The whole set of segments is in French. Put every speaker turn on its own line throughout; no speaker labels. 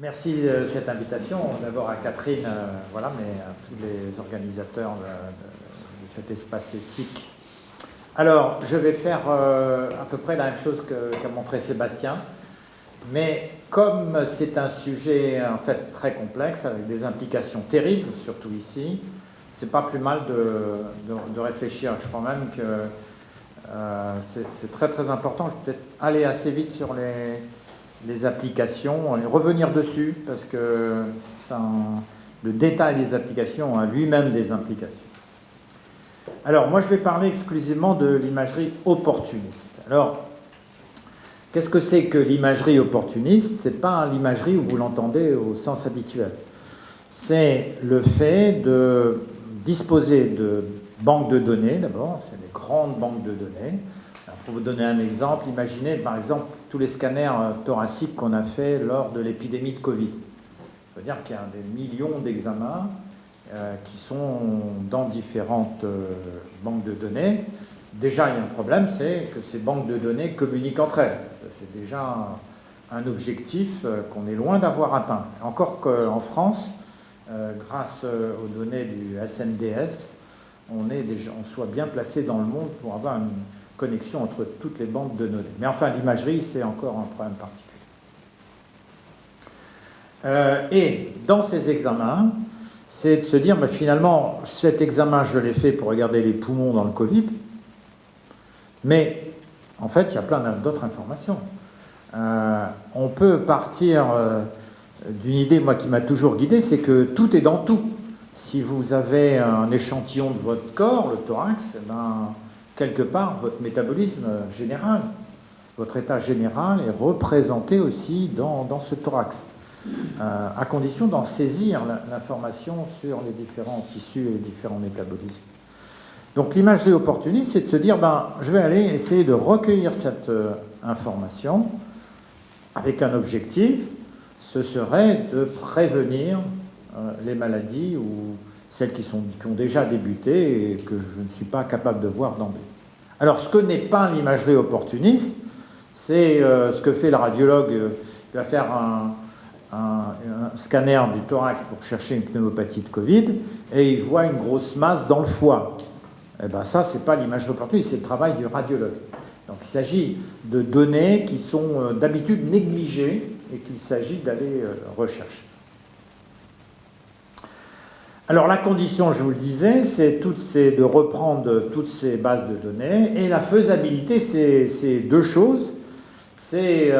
Merci de cette invitation. D'abord à Catherine, voilà, mais à tous les organisateurs de cet espace éthique. Alors, je vais faire à peu près la même chose qu'a montré Sébastien, mais comme c'est un sujet en fait très complexe, avec des implications terribles, surtout ici, c'est pas plus mal de réfléchir. Je crois même que c'est très très important. Je vais peut-être aller assez vite sur les applications, et revenir dessus, parce que le détail des applications a lui-même des implications. Alors, moi, je vais parler exclusivement de l'imagerie opportuniste. Alors, qu'est-ce que c'est que l'imagerie opportuniste? Ce n'est pas l'imagerie où vous l'entendez au sens habituel. C'est le fait de disposer de banques de données, d'abord, c'est des grandes banques de données. Alors, pour vous donner un exemple, imaginez par exemple tous les scanners thoraciques qu'on a fait lors de l'épidémie de Covid. Ça veut dire qu'il y a des millions d'examens qui sont dans différentes banques de données. Déjà, il y a un problème, c'est que ces banques de données communiquent entre elles. C'est déjà un objectif qu'on est loin d'avoir atteint. Encore qu'en France, grâce aux données du SNDS, on soit bien placé dans le monde pour avoir une connexion entre toutes les banques de données. Mais enfin, l'imagerie, c'est encore un problème particulier. Et dans ces examens, c'est de se dire, mais finalement, cet examen, je l'ai fait pour regarder les poumons dans le Covid, mais en fait, il y a plein d'autres informations. On peut partir d'une idée, moi, qui m'a toujours guidé, c'est que tout est dans tout. Si vous avez un échantillon de votre corps, le thorax, eh ben, quelque part, votre métabolisme général, votre état général est représenté aussi dans ce thorax, à condition d'en saisir l'information sur les différents tissus et les différents métabolismes. Donc l'imagerie opportuniste, c'est de se dire, ben, je vais aller essayer de recueillir cette information avec un objectif, ce serait de prévenir les maladies ou celles qui ont déjà débuté et que je ne suis pas capable de voir d'emblée. Alors, ce que n'est pas l'imagerie opportuniste, c'est ce que fait le radiologue. Il va faire un scanner du thorax pour chercher une pneumopathie de Covid et il voit une grosse masse dans le foie. Eh bien, ça, ce n'est pas l'imagerie opportuniste, c'est le travail du radiologue. Donc, il s'agit de données qui sont d'habitude négligées et qu'il s'agit d'aller rechercher. Alors la condition, je vous le disais, c'est de reprendre toutes ces bases de données. Et la faisabilité, c'est deux choses. C'est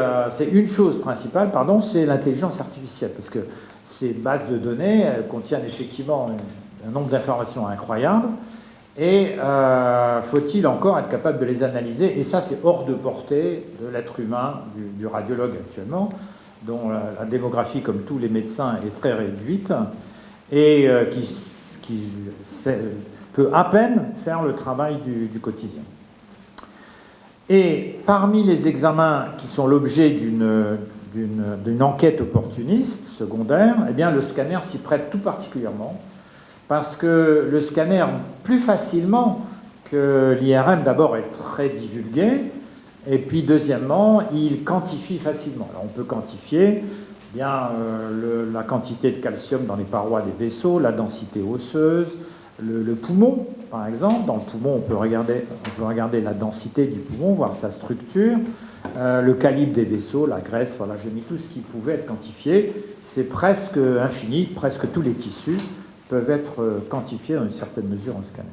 une chose principale, pardon, c'est l'intelligence artificielle. Parce que ces bases de données, elles contiennent effectivement un nombre d'informations incroyable. Et faut-il encore être capable de les analyser? Et ça, c'est hors de portée de l'être humain, du radiologue actuellement, dont la démographie, comme tous les médecins, est très réduite. Et qui peut à peine faire le travail du quotidien. Et parmi les examens qui sont l'objet d'une enquête opportuniste secondaire, eh bien, le scanner s'y prête tout particulièrement, parce que le scanner, plus facilement que l'IRM, d'abord, est très divulgué, et puis deuxièmement, il quantifie facilement. Alors, on peut quantifier bien la quantité de calcium dans les parois des vaisseaux, la densité osseuse, le poumon, par exemple. Dans le poumon, on peut regarder la densité du poumon, voir sa structure, le calibre des vaisseaux, la graisse. Voilà, j'ai mis tout ce qui pouvait être quantifié. C'est presque infini, presque tous les tissus peuvent être quantifiés dans une certaine mesure en scanner.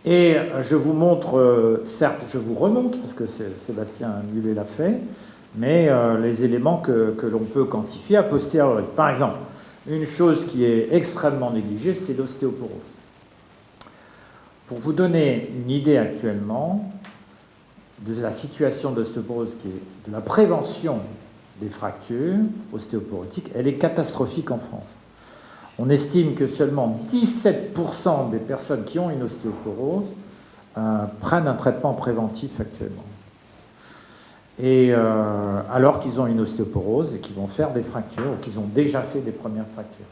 Et je vous montre, certes, je vous remonte, parce que Sébastien Mullet l'a fait, mais les éléments que l'on peut quantifier a posteriori. Par exemple, une chose qui est extrêmement négligée, c'est l'ostéoporose. Pour vous donner une idée actuellement de la situation d'ostéoporose, qui est de la prévention des fractures ostéoporotiques, elle est catastrophique en France. On estime que seulement 17% des personnes qui ont une ostéoporose prennent un traitement préventif actuellement. Et alors qu'ils ont une ostéoporose et qu'ils vont faire des fractures ou qu'ils ont déjà fait des premières fractures.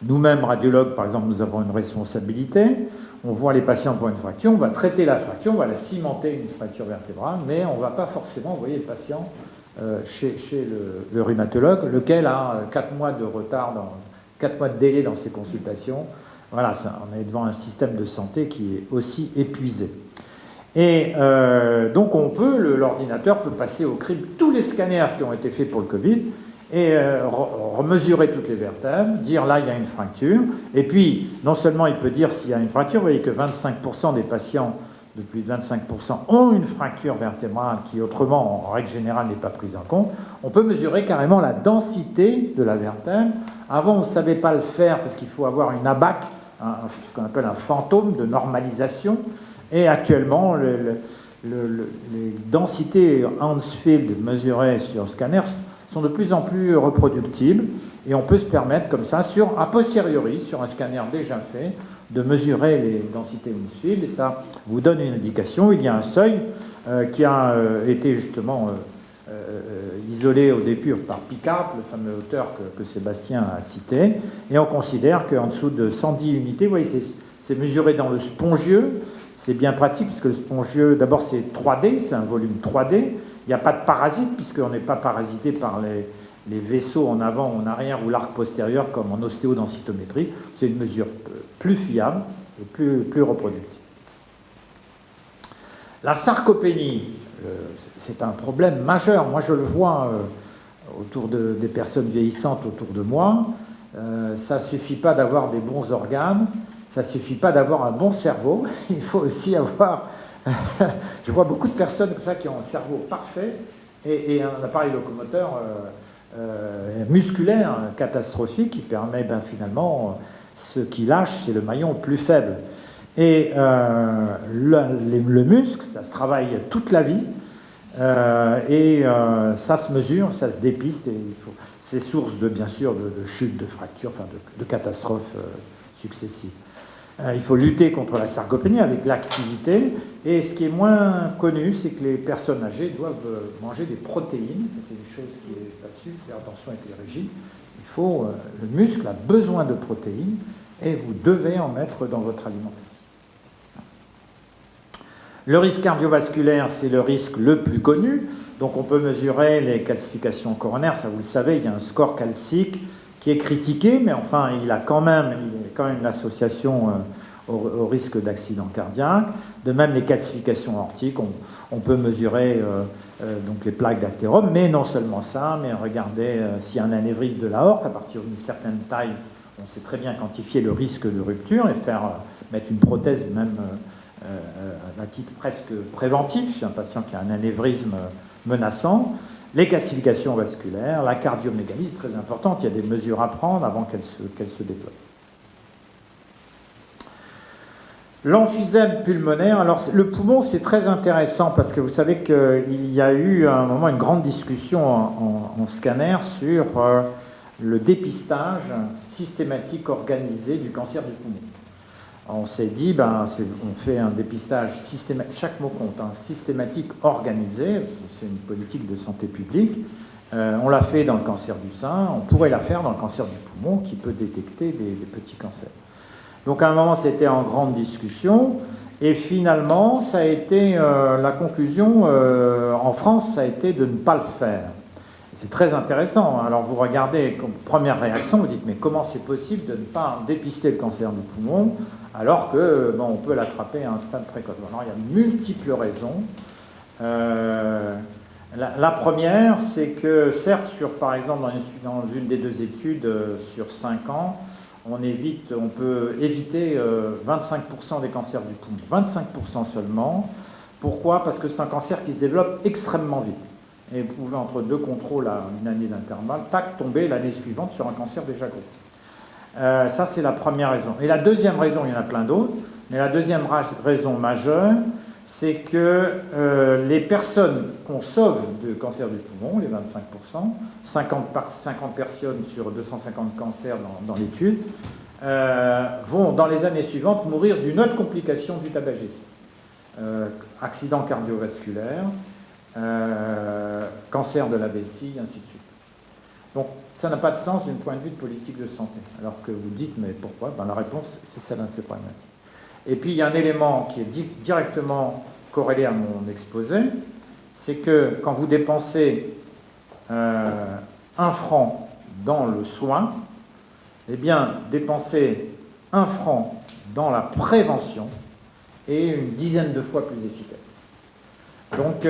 Nous-mêmes, radiologues, par exemple, nous avons une responsabilité. On voit les patients pour une fracture, on va traiter la fracture, on va la cimenter, une fracture vertébrale, mais on ne va pas forcément envoyer le patient chez le rhumatologue, lequel a 4 mois de retard, 4 mois de délai dans ses consultations. Voilà, on est devant un système de santé qui est aussi épuisé. Et donc l'ordinateur peut passer au crible tous les scanners qui ont été faits pour le Covid et mesurer toutes les vertèbres, dire là il y a une fracture, et puis non seulement il peut dire s'il y a une fracture, vous voyez que 25% des patients de plus de 25% ont une fracture vertébrale qui autrement en règle générale n'est pas prise en compte. On peut mesurer carrément la densité de la vertèbre. Avant on ne savait pas le faire parce qu'il faut avoir une ABAC, ce qu'on appelle un fantôme de normalisation, et actuellement les densités Hounsfield mesurées sur scanner sont de plus en plus reproductibles et on peut se permettre comme ça, a posteriori, sur un scanner déjà fait, de mesurer les densités Hounsfield et ça vous donne une indication. Il y a un seuil qui a été justement isolé au début par Picard, le fameux auteur que Sébastien a cité, et on considère qu'en dessous de 110 unités, vous voyez, c'est mesuré dans le spongieux. C'est bien pratique puisque le spongieux, d'abord c'est 3D, c'est un volume 3D. Il n'y a pas de parasite puisqu'on n'est pas parasité par les vaisseaux en avant ou en arrière ou l'arc postérieur comme en ostéodensitométrie. C'est une mesure plus fiable et plus reproductive. La sarcopénie, c'est un problème majeur. Moi je le vois autour des personnes vieillissantes autour de moi. Ça ne suffit pas d'avoir des bons organes. Ça ne suffit pas d'avoir un bon cerveau, il faut aussi avoir... Je vois beaucoup de personnes comme ça qui ont un cerveau parfait et un appareil locomoteur musculaire catastrophique qui permet finalement, ce qui lâche, c'est le maillon le plus faible. Et le muscle, ça se travaille toute la vie et ça se mesure, ça se dépiste. Et c'est source bien sûr de chutes, de fractures, enfin de catastrophes successives. Il faut lutter contre la sarcopénie avec l'activité. Et ce qui est moins connu, c'est que les personnes âgées doivent manger des protéines. Ça, c'est une chose qui est facile, faire attention avec les régimes. Le muscle a besoin de protéines et vous devez en mettre dans votre alimentation. Le risque cardiovasculaire, c'est le risque le plus connu. Donc on peut mesurer les calcifications coronaires. Ça, vous le savez, il y a un score calcique qui est critiqué, mais enfin, il y a quand même une association au risque d'accident cardiaque. De même, les calcifications aortiques, on peut mesurer donc les plaques d'athérome, mais non seulement ça, mais regardez s'il y a un anévrisme de l'aorte, à partir d'une certaine taille, on sait très bien quantifier le risque de rupture et mettre une prothèse même à titre presque préventif chez un patient qui a un anévrisme menaçant. Les calcifications vasculaires, la cardiomégalie, c'est très importante. Il y a des mesures à prendre avant qu'elles se déploient. L'emphysème pulmonaire. Alors, le poumon, c'est très intéressant parce que vous savez qu'il y a eu à un moment une grande discussion en scanner sur le dépistage systématique organisé du cancer du poumon. On s'est dit, on fait un dépistage systématique, chaque mot compte, systématique organisé, c'est une politique de santé publique. On l'a fait dans le cancer du sein, on pourrait la faire dans le cancer du poumon qui peut détecter des petits cancers. Donc à un moment, c'était en grande discussion et finalement, ça a été la conclusion en France, ça a été de ne pas le faire. C'est très intéressant. Alors vous regardez, comme première réaction, vous dites mais comment c'est possible de ne pas dépister le cancer du poumon alors que on peut l'attraper à un stade précoce. Alors il y a multiples raisons. La première, c'est que certes, par exemple dans une des deux études sur 5 ans, on peut éviter 25% des cancers du poumon. 25% seulement. Pourquoi ? Parce que c'est un cancer qui se développe extrêmement vite. Et vous pouvez, entre deux contrôles à une année d'intervalle, tomber l'année suivante sur un cancer déjà gros. Ça, c'est la première raison. Et la deuxième raison, il y en a plein d'autres, mais la deuxième raison majeure, c'est que les personnes qu'on sauve de cancer du poumon, les 25%, 50 personnes sur 250 cancers dans l'étude, vont, dans les années suivantes, mourir d'une autre complication du tabagisme. Accident cardiovasculaire, cancer de la vessie, ainsi de suite. Donc ça n'a pas de sens d'un point de vue de politique de santé. Alors que vous dites, mais pourquoi ? La réponse, c'est celle de ces problématiques. Et puis il y a un élément qui est directement corrélé à mon exposé, c'est que quand vous dépensez 1 franc dans le soin, eh bien, dépenser 1 franc dans la prévention est une dizaine de fois plus efficace. Donc,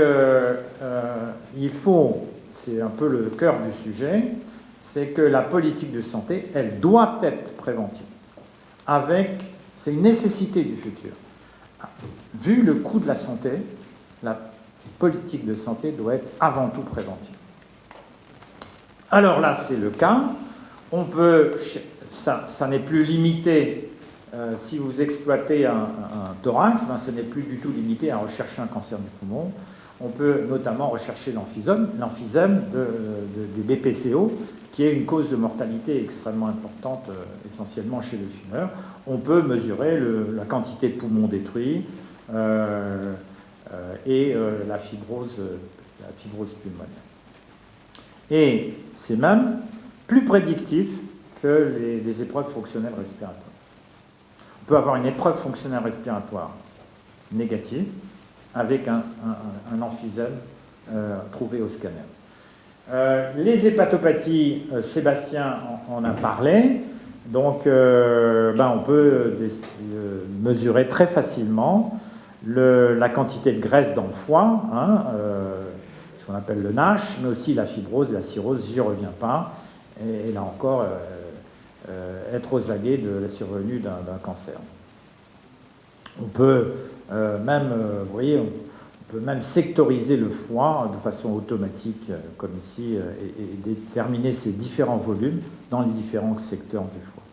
il faut, c'est un peu le cœur du sujet, c'est que la politique de santé, elle doit être préventive. C'est une nécessité du futur. Vu le coût de la santé, la politique de santé doit être avant tout préventive. Alors là, c'est le cas. On peut, ça n'est plus limité. Si vous exploitez un thorax, ben, ce n'est plus du tout limité à rechercher un cancer du poumon. On peut notamment rechercher l'emphysème des BPCO, qui est une cause de mortalité extrêmement importante, essentiellement chez les fumeurs. On peut mesurer la quantité de poumons détruits et la fibrose pulmonaire. Et c'est même plus prédictif que les épreuves fonctionnelles respiratoires. On peut avoir une épreuve fonctionnelle respiratoire négative avec un emphysème trouvé au scanner. Les hépatopathies, Sébastien en a parlé, donc on peut mesurer très facilement la quantité de graisse dans le foie, ce qu'on appelle le NASH, mais aussi la fibrose, la cirrhose, j'y reviens pas, et là encore, être aux aguets de la survenue d'un cancer. On peut vous voyez, on peut même sectoriser le foie de façon automatique, comme ici, et déterminer ses différents volumes dans les différents secteurs du foie.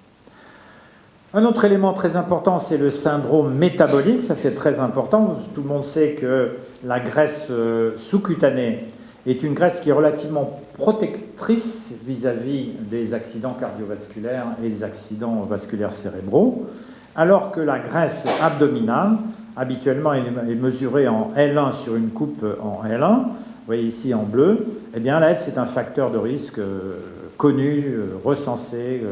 Un autre élément très important, c'est le syndrome métabolique. Ça, c'est très important. Tout le monde sait que la graisse sous-cutanée est une graisse qui est relativement protectrice vis-à-vis des accidents cardiovasculaires et des accidents vasculaires cérébraux, alors que la graisse abdominale, habituellement, est mesurée en L1 sur une coupe en L1, vous voyez ici en bleu, eh bien là, c'est un facteur de risque connu, recensé,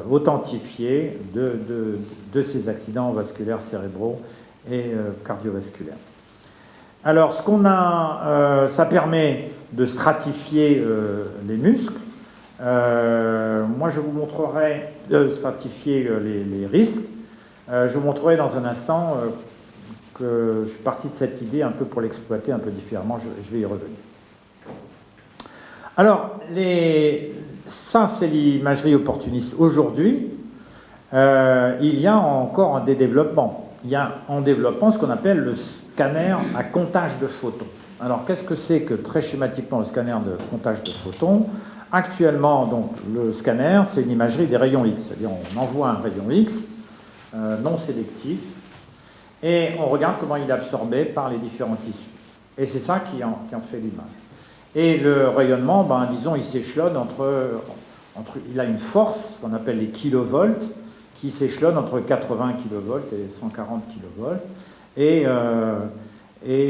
authentifié de ces accidents vasculaires cérébraux et cardiovasculaires. Alors, ça permet de stratifier les muscles. Moi, je vous montrerai stratifier les risques. Je vous montrerai dans un instant que je suis parti de cette idée un peu pour l'exploiter un peu différemment. Je vais y revenir. Alors, ça, c'est l'imagerie opportuniste. Aujourd'hui, il y a encore des développements. Il y a en développement ce qu'on appelle le scanner à comptage de photons. Alors, qu'est-ce que c'est que, très schématiquement, le scanner de comptage de photons? Actuellement, donc, le scanner, c'est une imagerie des rayons X. C'est-à-dire, on envoie un rayon X non sélectif et on regarde comment il est absorbé par les différents tissus. Et c'est ça qui en fait l'image. Et le rayonnement, disons, il s'échelonne il a une force qu'on appelle les kilovolts, qui s'échelonne entre 80 kV et 140 kV. Et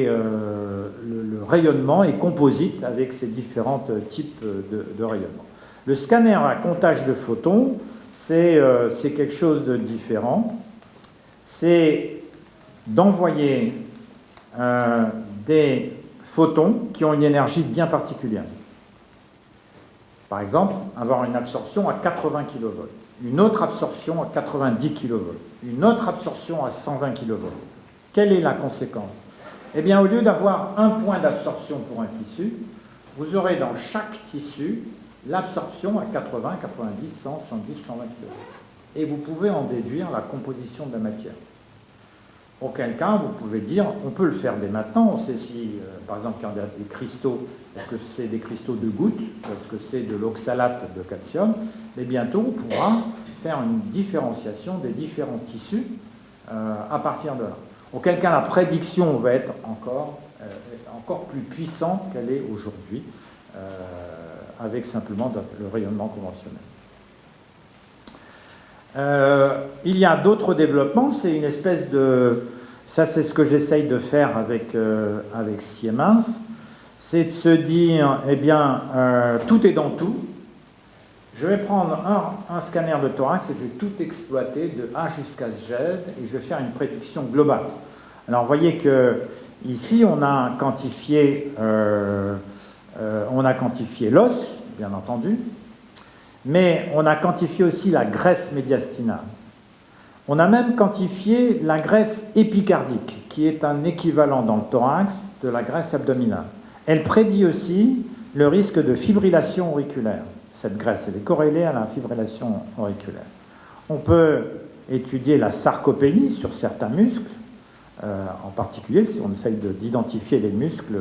le rayonnement est composite avec ces différents types de rayonnement. Le scanner à comptage de photons, c'est quelque chose de différent. C'est d'envoyer des photons qui ont une énergie bien particulière. Par exemple, avoir une absorption à 80 kV, une autre absorption à 90 kV, une autre absorption à 120 kV. Quelle est la conséquence? Eh bien, au lieu d'avoir un point d'absorption pour un tissu, vous aurez dans chaque tissu l'absorption à 80, 90, 100, 110, 120 kV. Et vous pouvez en déduire la composition de la matière. Auquel cas, vous pouvez dire, on peut le faire dès maintenant. On sait si, par exemple, quand il y a des cristaux, est-ce que c'est des cristaux de gouttes, est-ce que c'est de l'oxalate de calcium, mais bientôt, on pourra faire une différenciation des différents tissus à partir de là. Auquel cas, la prédiction va être encore plus puissante qu'elle est aujourd'hui, avec simplement le rayonnement conventionnel. Il y a d'autres développements, c'est une espèce de... Ça, c'est ce que j'essaye de faire avec Siemens, c'est de se dire, eh bien, tout est dans tout. Je vais prendre un scanner de thorax et je vais tout exploiter de A jusqu'à Z et je vais faire une prédiction globale. Alors, vous voyez que ici, on a quantifié On a quantifié l'os, bien entendu, mais on a quantifié aussi la graisse médiastinale. On a même quantifié la graisse épicardique, qui est un équivalent dans le thorax de la graisse abdominale. Elle prédit aussi le risque de fibrillation auriculaire. Cette graisse, elle est corrélée à la fibrillation auriculaire. On peut étudier la sarcopénie sur certains muscles, en particulier si on essaye d'identifier les muscles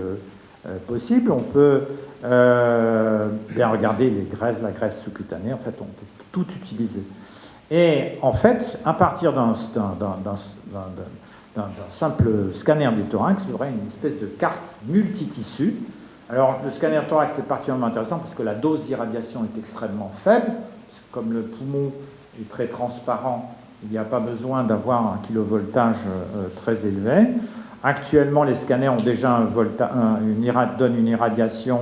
possibles. On peut bien regarder les graisses, la graisse sous-cutanée. En fait, on peut tout utiliser. Et en fait, à partir d'un simple scanner du thorax, il y aurait une espèce de carte multitissu. Alors, le scanner thorax, c'est particulièrement intéressant parce que la dose d'irradiation est extrêmement faible. Comme le poumon est très transparent, il n'y a pas besoin d'avoir un kilovoltage très élevé. Actuellement, les scanners ont déjà donnent une irradiation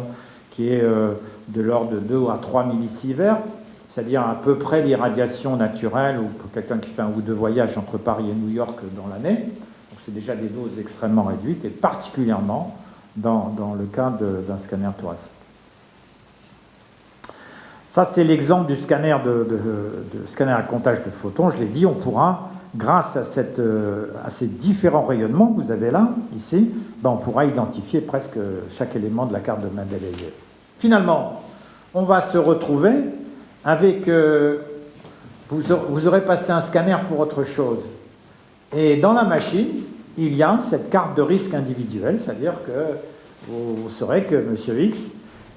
qui est de l'ordre de 2 à 3 millisieverts, c'est-à-dire à peu près l'irradiation naturelle ou pour quelqu'un qui fait un ou deux voyages entre Paris et New York dans l'année. Donc c'est déjà des doses extrêmement réduites, et particulièrement dans le cas d'un scanner thoracique. Ça, c'est l'exemple du scanner, scanner à comptage de photons. Je l'ai dit, on pourra, grâce à ces différents rayonnements que vous avez là, ici, on pourra identifier presque chaque élément de la carte de Mendeleïev. Finalement, on va se retrouver avec... vous aurez passé un scanner pour autre chose. Et dans la machine, il y a cette carte de risque individuelle, c'est-à-dire que vous saurez que M. X,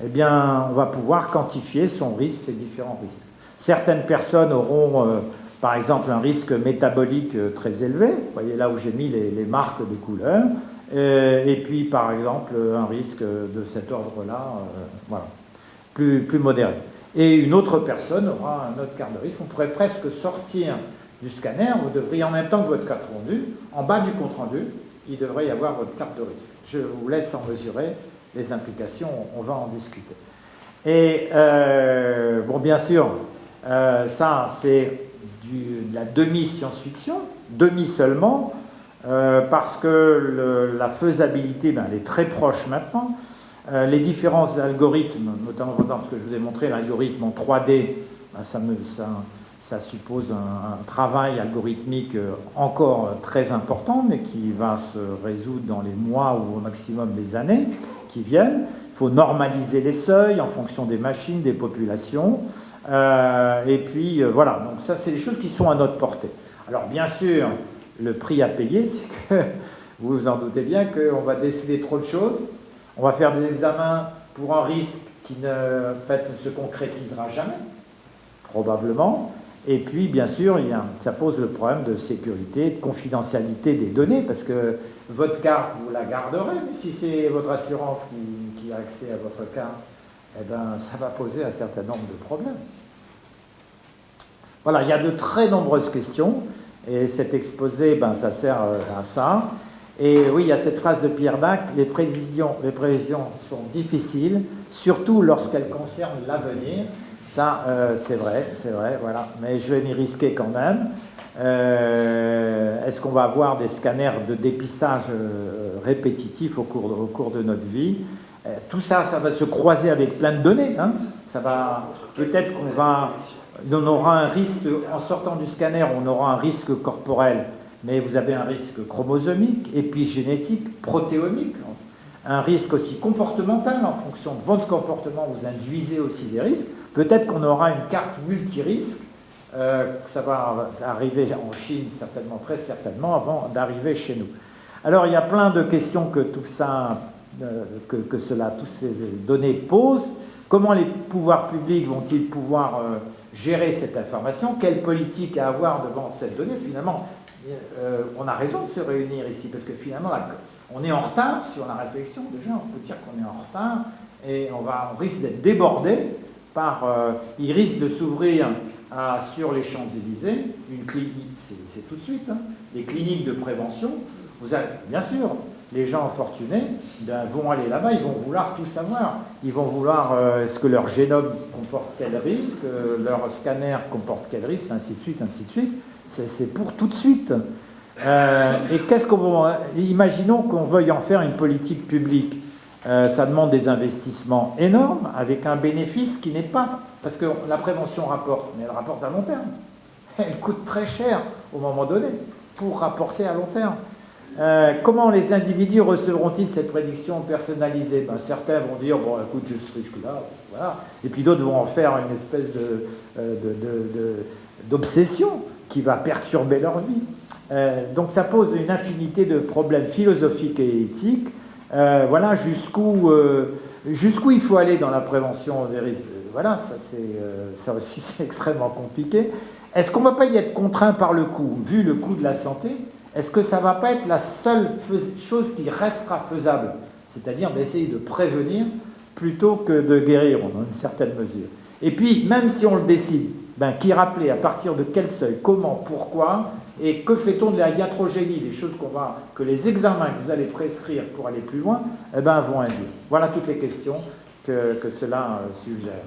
eh bien, on va pouvoir quantifier son risque, ses différents risques. Certaines personnes auront, par exemple, un risque métabolique très élevé. Vous voyez là où j'ai mis les marques de couleur. Et puis, par exemple, un risque de cet ordre-là, voilà, plus modéré. Et une autre personne aura une autre carte de risque. On pourrait presque sortir du scanner. Vous devriez, en même temps que votre compte rendu, en bas du compte rendu, il devrait y avoir votre carte de risque. Je vous laisse en mesurer les implications, on va en discuter. Et bon, bien sûr, ça c'est de la demi-science-fiction, demi seulement, parce que la faisabilité, elle est très proche maintenant. Les différents algorithmes, notamment par exemple ce que je vous ai montré, l'algorithme en 3D, ça suppose un travail algorithmique encore très important, mais qui va se résoudre dans les mois ou au maximum les années qui viennent. Il faut normaliser les seuils en fonction des machines, des populations. Et puis voilà, donc ça c'est des choses qui sont à notre portée. Alors bien sûr, le prix à payer, c'est que, vous vous en doutez bien, qu'on va décider trop de choses. On va faire des examens pour un risque qui en fait, ne se concrétisera jamais, probablement. Et puis, bien sûr, ça pose le problème de sécurité, de confidentialité des données, parce que votre carte, vous la garderez, mais si c'est votre assurance qui a accès à votre carte, eh ben, ça va poser un certain nombre de problèmes. Voilà, il y a de très nombreuses questions, et cet exposé, ça sert à ça. Et oui, il y a cette phrase de Pierre Dac, les prévisions sont difficiles, surtout lorsqu'elles concernent l'avenir. Ça, c'est vrai, voilà. Mais je vais m'y risquer quand même. Est-ce qu'on va avoir des scanners de dépistage répétitifs au cours de notre vie? Tout ça, ça va se croiser avec plein de données. Hein. Ça va, peut-être on aura un risque, en sortant du scanner, on aura un risque corporel, mais vous avez un risque chromosomique, épigénétique, protéomique, un risque aussi comportemental, en fonction de votre comportement, vous induisez aussi des risques. Peut-être qu'on aura une carte multirisque, ça va arriver en Chine certainement, très certainement, avant d'arriver chez nous. Alors il y a plein de questions que tout ça, toutes ces données posent. Comment les pouvoirs publics vont-ils pouvoir gérer cette information? Quelle politique à avoir devant cette donnée? Finalement, on a raison de se réunir ici, parce que finalement, on est en retard sur la réflexion. Déjà, on peut dire qu'on est en retard, et on risque d'être débordé il risque de s'ouvrir sur les Champs-Élysées une clinique, c'est tout de suite, hein, des cliniques de prévention. Bien sûr, les gens fortunés vont aller là-bas, ils vont vouloir tout savoir. Ils vont vouloir, est-ce que leur génome comporte quel risque, leur scanner comporte quel risque, ainsi de suite, ainsi de suite. C'est pour tout de suite. Et imaginons qu'on veuille en faire une politique publique. Ça demande des investissements énormes avec un bénéfice qui n'est pas... Parce que la prévention rapporte, mais elle rapporte à long terme. Elle coûte très cher au moment donné pour rapporter à long terme. Comment les individus recevront-ils cette prédiction personnalisée? Certains vont dire, bon, écoute, j'ai ce risque-là, voilà. Et puis d'autres vont en faire une espèce d'obsession qui va perturber leur vie. Donc ça pose une infinité de problèmes philosophiques et éthiques. Voilà, jusqu'où il faut aller dans la prévention des risques. Voilà, ça aussi c'est extrêmement compliqué. Est-ce qu'on ne va pas y être contraint par le coût, vu le coût de la santé? Est-ce que ça ne va pas être la seule chose qui restera faisable? C'est-à-dire d'essayer de prévenir plutôt que de guérir, dans une certaine mesure. Et puis, même si on le décide, qui rappeler à partir de quel seuil, comment, pourquoi, et que fait-on de la iatrogénie, des choses que les examens que vous allez prescrire pour aller plus loin, vont induire. Voilà toutes les questions que cela suggère.